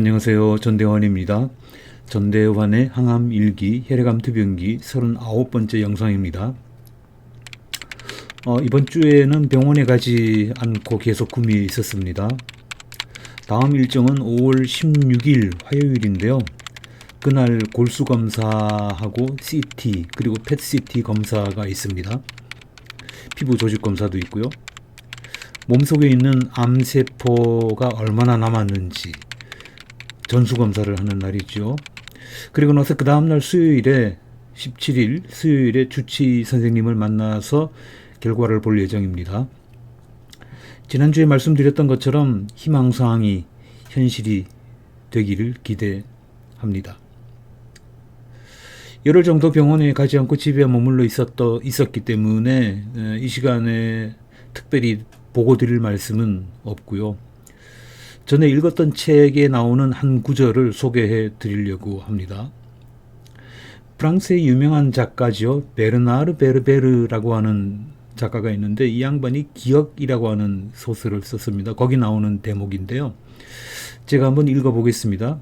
안녕하세요. 전대환입니다. 전대환의 항암일기 혈액암투병기 39번째 영상입니다. 이번 주에는 병원에 가지 않고 계속 구미에 있었습니다. 다음 일정은 5월 16일 화요일인데요. 그날 골수 검사하고 CT 그리고 펫CT 검사가 있습니다. 피부 조직 검사도 있고요. 몸속에 있는 암세포가 얼마나 남았는지 전수검사를 하는 날이죠. 그리고 나서 그 다음날 수요일에 17일 수요일에 주치 선생님을 만나서 결과를 볼 예정입니다. 지난주에 말씀드렸던 것처럼 희망사항이 현실이 되기를 기대합니다. 열흘 정도 병원에 가지 않고 집에 머물러 있었기 때문에 이 시간에 특별히 보고 드릴 말씀은 없고요. 전에 읽었던 책에 나오는 한 구절을 소개해 드리려고 합니다. 프랑스의 유명한 작가죠. 베르나르 베르베르라고 하는 작가가 있는데 이 양반이 기억이라고 하는 소설을 썼습니다. 거기 나오는 대목인데요. 제가 한번 읽어보겠습니다.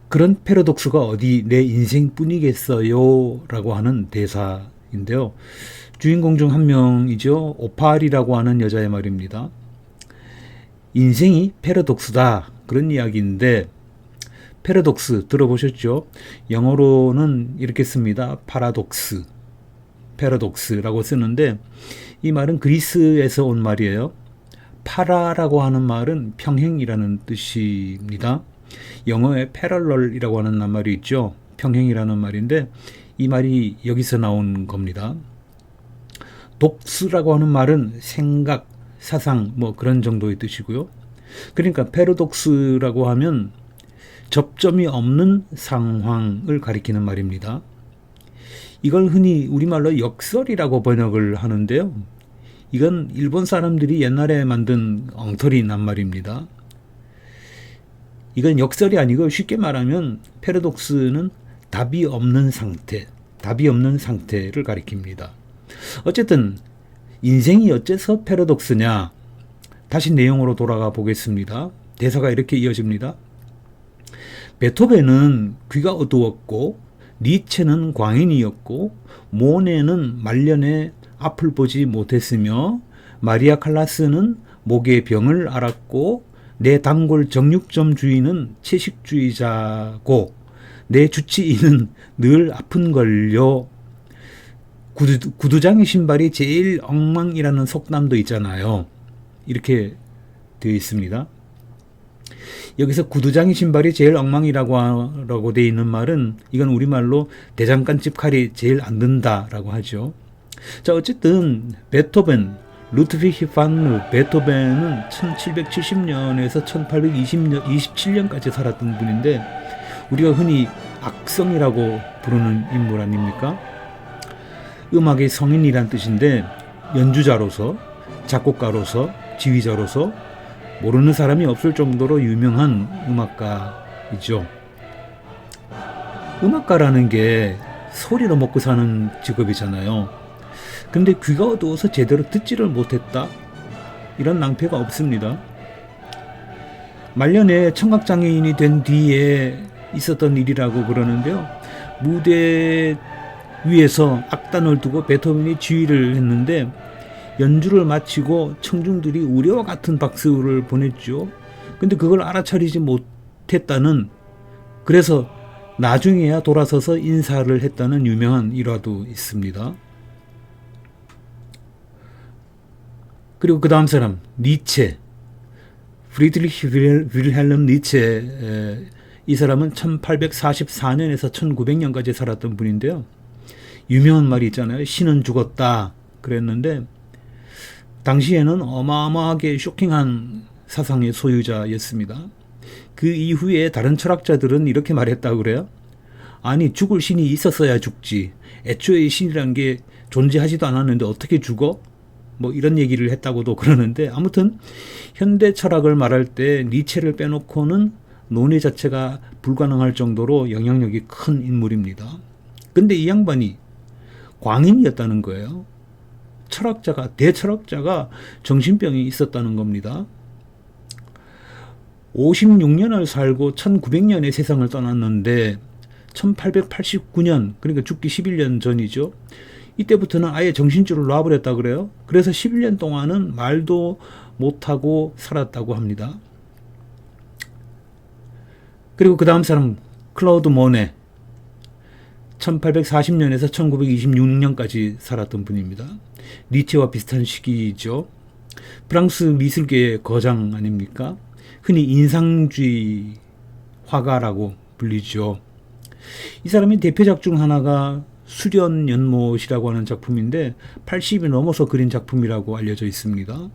그런 패러독스가 어디 내 인생뿐이겠어요? 라고 하는 대사인데요. 주인공 중 한 명이죠. 오팔이라고 하는 여자의 말입니다. 인생이 패러독스다. 그런 이야기인데 패러독스 들어보셨죠? 영어로는 이렇게 씁니다. 파라독스, 패러독스라고 쓰는데 이 말은 그리스에서 온 말이에요. 파라라고 하는 말은 평행이라는 뜻입니다. 영어에 패럴럴이라고 하는 말이 있죠. 평행이라는 말인데 이 말이 여기서 나온 겁니다. 독스라고 하는 말은 생각, 사상 뭐 그런 정도의 뜻이고요. 그러니까 패러독스라고 하면 접점이 없는 상황을 가리키는 말입니다. 이걸 흔히 우리말로 역설이라고 번역을 하는데요. 이건 일본 사람들이 옛날에 만든 엉터리 낱말입니다. 이건 역설이 아니고 쉽게 말하면 패러독스는 답이 없는 상태, 답이 없는 상태를 가리킵니다. 어쨌든 인생이 어째서 패러독스냐? 다시 내용으로 돌아가 보겠습니다. 대사가 이렇게 이어집니다. 베토벤은 귀가 어두웠고 니체는 광인이었고 모네는 말년에 앞을 보지 못했으며 마리아 칼라스는 목의 병을 앓았고 내 단골 정육점 주인은 채식주의자고 내 주치의는 늘 아픈걸요. 구두장의 신발이 제일 엉망이라는 속담도 있잖아요. 이렇게 되어 있습니다. 여기서 구두장의 신발이 제일 엉망이라고 되어 있는 말은 이건 우리말로 대장간집 칼이 제일 안 든다라고 하죠. 자, 어쨌든 베토벤, 루트비히 판 베토벤은 1770년에서 1827년까지 살았던 분인데 우리가 흔히 악성이라고 부르는 인물 아닙니까? 음악의 성인이란 뜻인데 연주자로서, 작곡가로서, 지휘자로서 모르는 사람이 없을 정도로 유명한 음악가이죠. 음악가라는 게 소리로 먹고 사는 직업이잖아요. 근데 귀가 어두워서 제대로 듣지를 못했다? 이런 낭패가 없습니다. 말년에 청각장애인이 된 뒤에 있었던 일이라고 그러는데요. 무대 위에서 악단을 두고 베토벤이 지휘를 했는데 연주를 마치고 청중들이 우려와 같은 박수를 보냈죠. 근데 그걸 알아차리지 못했다는, 그래서 나중에야 돌아서서 인사를 했다는 유명한 일화도 있습니다. 그리고 그 다음 사람 니체, 프리드리히 윌헬름 니체. 이 사람은 1844년에서 1900년까지 살았던 분인데요. 유명한 말이 있잖아요. 신은 죽었다 그랬는데 당시에는 어마어마하게 쇼킹한 사상의 소유자였습니다. 그 이후에 다른 철학자들은 이렇게 말했다고 그래요. 아니, 죽을 신이 있었어야 죽지. 애초에 신이란 게 존재하지도 않았는데 어떻게 죽어? 뭐 이런 얘기를 했다고도 그러는데 아무튼 현대 철학을 말할 때 니체를 빼놓고는 논의 자체가 불가능할 정도로 영향력이 큰 인물입니다. 근데 이 양반이 광인이었다는 거예요. 대철학자가 정신병이 있었다는 겁니다. 56년을 살고 1900년에 세상을 떠났는데 1889년, 그러니까 죽기 11년 전이죠. 이때부터는 아예 정신줄을 놔버렸다 그래요. 그래서 11년 동안은 말도 못하고 살았다고 합니다. 그리고 그 다음 사람 클로드 모네, 1840년에서 1926년까지 살았던 분입니다. 니체와 비슷한 시기죠. 프랑스 미술계의 거장 아닙니까? 흔히 인상주의 화가라고 불리죠. 이 사람의 대표작 중 하나가 수련연못이라고 하는 작품인데 80이 넘어서 그린 작품이라고 알려져 있습니다.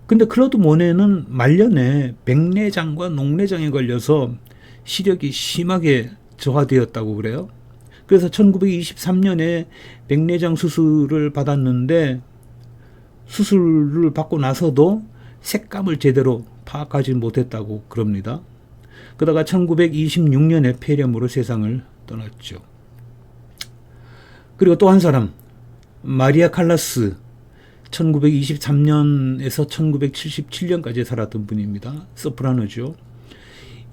근데 클로드 모네는 말년에 백내장과 녹내장에 걸려서 시력이 심하게 저하되었다고 그래요. 그래서 1923년에 백내장 수술을 받았는데 수술을 받고 나서도 색감을 제대로 파악하지 못했다고 그럽니다. 그러다가 1926년에 폐렴으로 세상을 떠났죠. 그리고 또 한 사람, 마리아 칼라스, 1923년에서 1977년까지 살았던 분입니다. 소프라노죠.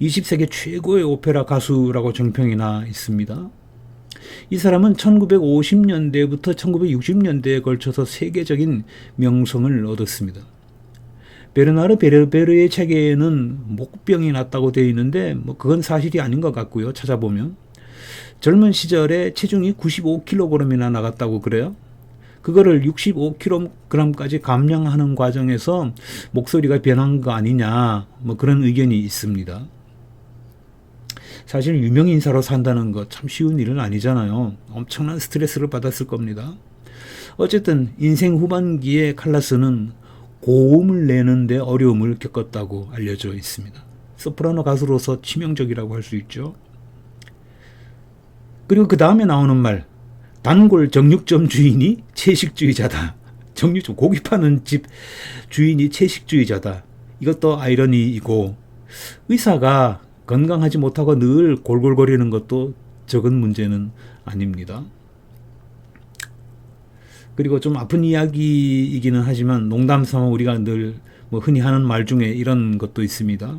20세기 최고의 오페라 가수라고 정평이 나 있습니다. 이 사람은 1950년대부터 1960년대에 걸쳐서 세계적인 명성을 얻었습니다. 베르나르 베르베르의 책에는 목병이 났다고 되어 있는데 그건 사실이 아닌 것 같고요. 찾아보면 젊은 시절에 체중이 95kg이나 나갔다고 그래요. 그거를 65kg까지 감량하는 과정에서 목소리가 변한 거 아니냐, 그런 의견이 있습니다. 사실 유명 인사로 산다는 거 참 쉬운 일은 아니잖아요. 엄청난 스트레스를 받았을 겁니다. 어쨌든 인생 후반기에 칼라스는 고음을 내는데 어려움을 겪었다고 알려져 있습니다. 소프라노 가수로서 치명적이라고 할 수 있죠. 그리고 그 다음에 나오는 말, 단골 정육점 주인이 채식주의자다. 정육점, 고기 파는 집 주인이 채식주의자다. 이것도 아이러니이고, 의사가 건강하지 못하고 늘 골골거리는 것도 적은 문제는 아닙니다. 그리고 좀 아픈 이야기이기는 하지만 농담 삼아 우리가 늘 흔히 하는 말 중에 이런 것도 있습니다.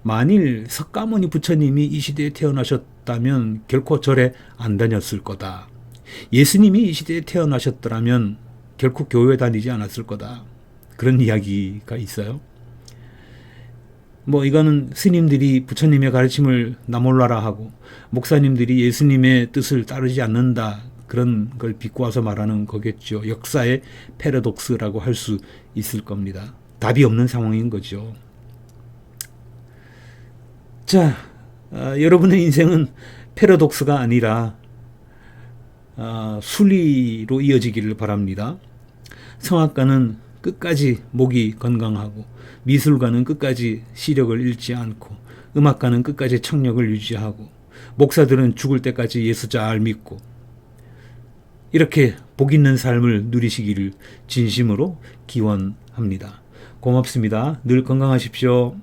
만일 석가모니 부처님이 이 시대에 태어나셨다면 결코 절에 안 다녔을 거다. 예수님이 이 시대에 태어나셨더라면 결코 교회 다니지 않았을 거다. 그런 이야기가 있어요. 이거는 스님들이 부처님의 가르침을 나몰라라 하고 목사님들이 예수님의 뜻을 따르지 않는다. 그런 걸 비꼬아서 말하는 거겠죠. 역사의 패러독스라고 할 수 있을 겁니다. 답이 없는 상황인 거죠. 자, 여러분의 인생은 패러독스가 아니라 순리로 이어지기를 바랍니다. 성악가는 끝까지 목이 건강하고 미술가는 끝까지 시력을 잃지 않고 음악가는 끝까지 청력을 유지하고 목사들은 죽을 때까지 예수 잘 믿고 이렇게 복 있는 삶을 누리시기를 진심으로 기원합니다. 고맙습니다. 늘 건강하십시오.